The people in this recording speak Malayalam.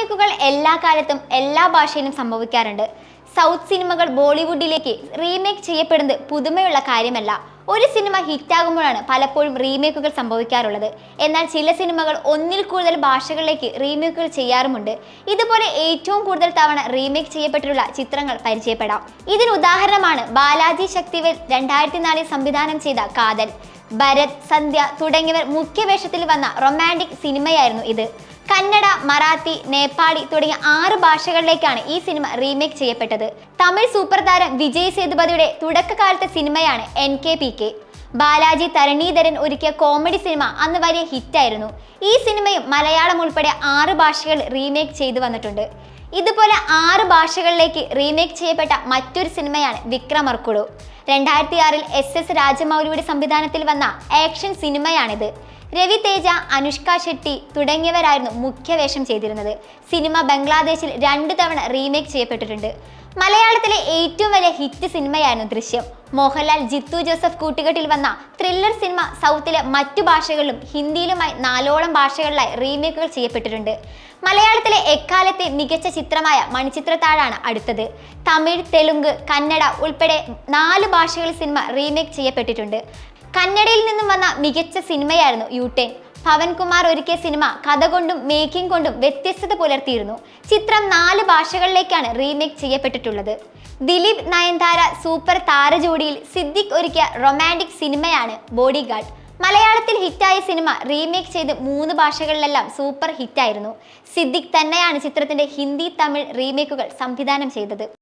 റീമേക്കുകൾ എല്ലാ കാലത്തും എല്ലാ ഭാഷയിലും സംഭവിക്കാറുണ്ട്. സൗത്ത് സിനിമകൾ ബോളിവുഡിലേക്ക് റീമേക്ക് ചെയ്യപ്പെടുന്നത് പുതുമയുള്ള കാര്യമല്ല. ഒരു സിനിമ ഹിറ്റാകുമ്പോഴാണ് പലപ്പോഴും റീമേക്കുകൾ സംഭവിക്കാറുള്ളത്. എന്നാൽ ചില സിനിമകൾ ഒന്നിൽ കൂടുതൽ ഭാഷകളിലേക്ക് റീമേക്കുകൾ ചെയ്യാറുമുണ്ട്. ഇതുപോലെ ഏറ്റവും കൂടുതൽ തവണ റീമേക്ക് ചെയ്യപ്പെട്ടിട്ടുള്ള ചിത്രങ്ങൾ പരിചയപ്പെടാം. ഇതിന് ഉദാഹരണമാണ് ബാലാജി ശക്തിവേൽ 2004 സംവിധാനം ചെയ്ത കാതൽ. ഭരത്, സന്ധ്യ തുടങ്ങിയവർ മുഖ്യവേഷത്തിൽ വന്ന റൊമാൻറ്റിക് സിനിമയായിരുന്നു ഇത്. കന്നഡ, മറാത്തി, നേപ്പാളി തുടങ്ങിയ 6 ഭാഷകളിലേക്കാണ് ഈ സിനിമ റീമേക്ക് ചെയ്യപ്പെട്ടത്. തമിഴ് സൂപ്പർ താരം വിജയ് സേതുപതിയുടെ തുടക്കകാലത്തെ സിനിമയാണ് NKPK. ബാലാജി തരണീധരൻ ഒരുക്കിയ കോമഡി സിനിമ അന്ന് വലിയ ഹിറ്റായിരുന്നു. ഈ സിനിമയും മലയാളം ഉൾപ്പെടെ 6 ഭാഷകളിൽ റീമേക്ക് ചെയ്തു വന്നിട്ടുണ്ട്. ഇതുപോലെ 6 ഭാഷകളിലേക്ക് റീമേക്ക് ചെയ്യപ്പെട്ട മറ്റൊരു സിനിമയാണ് വിക്രമർകുടു. 2006 SS രാജമൗലിയുടെ സംവിധാനത്തിൽ വന്ന ആക്ഷൻ സിനിമയാണിത്. രവി തേജ, അനുഷ്ക ഷെട്ടി തുടങ്ങിയവരായിരുന്നു മുഖ്യവേഷം ചെയ്തിരുന്നത്. സിനിമ ബംഗ്ലാദേശിൽ 2 തവണ റീമേക്ക് ചെയ്യപ്പെട്ടിട്ടുണ്ട്. മലയാളത്തിലെ ഏറ്റവും വലിയ ഹിറ്റ് സിനിമയായിരുന്നു ദൃശ്യം. മോഹൻലാൽ, ജിത്തു ജോസഫ് കൂട്ടുകെട്ടിൽ വന്ന ത്രില്ലർ സിനിമ സൗത്തിലെ മറ്റു ഭാഷകളിലും ഹിന്ദിയിലുമായി 4ഓളം ഭാഷകളിലായി റീമേക്കുകൾ ചെയ്യപ്പെട്ടിട്ടുണ്ട്. മലയാളത്തിലെ എക്കാലത്തെ മികച്ച ചിത്രമായ മണിച്ചിത്രത്താഴാണ് അടുത്തത്. തമിഴ്, തെലുങ്ക്, കന്നഡ ഉൾപ്പെടെ 4 ഭാഷകളിൽ സിനിമ റീമേക്ക് ചെയ്യപ്പെട്ടിട്ടുണ്ട്. കന്നഡയിൽ നിന്നും വന്ന മികച്ച സിനിമയായിരുന്നു U10. പവൻകുമാർ ഒരുക്കിയ സിനിമ കഥ കൊണ്ടും മേക്കിംഗ് കൊണ്ടും വ്യത്യസ്തത പുലർത്തിയിരുന്നു. ചിത്രം 4 ഭാഷകളിലേക്കാണ് റീമേക്ക് ചെയ്യപ്പെട്ടിട്ടുള്ളത്. ദിലീപ്, നയൻതാര സൂപ്പർ താരജോഡിയിൽ സിദ്ദിഖ് ഒരുക്കിയ റൊമാൻറ്റിക് സിനിമയാണ് ബോഡിഗാർഡ്. മലയാളത്തിൽ ഹിറ്റായ സിനിമ റീമേക്ക് ചെയ്ത് 3 ഭാഷകളിലെല്ലാം സൂപ്പർ ഹിറ്റായിരുന്നു. സിദ്ദിഖ് തന്നെയാണ് ചിത്രത്തിന്റെ ഹിന്ദി, തമിഴ് റീമേക്കുകൾ സംവിധാനം ചെയ്തത്.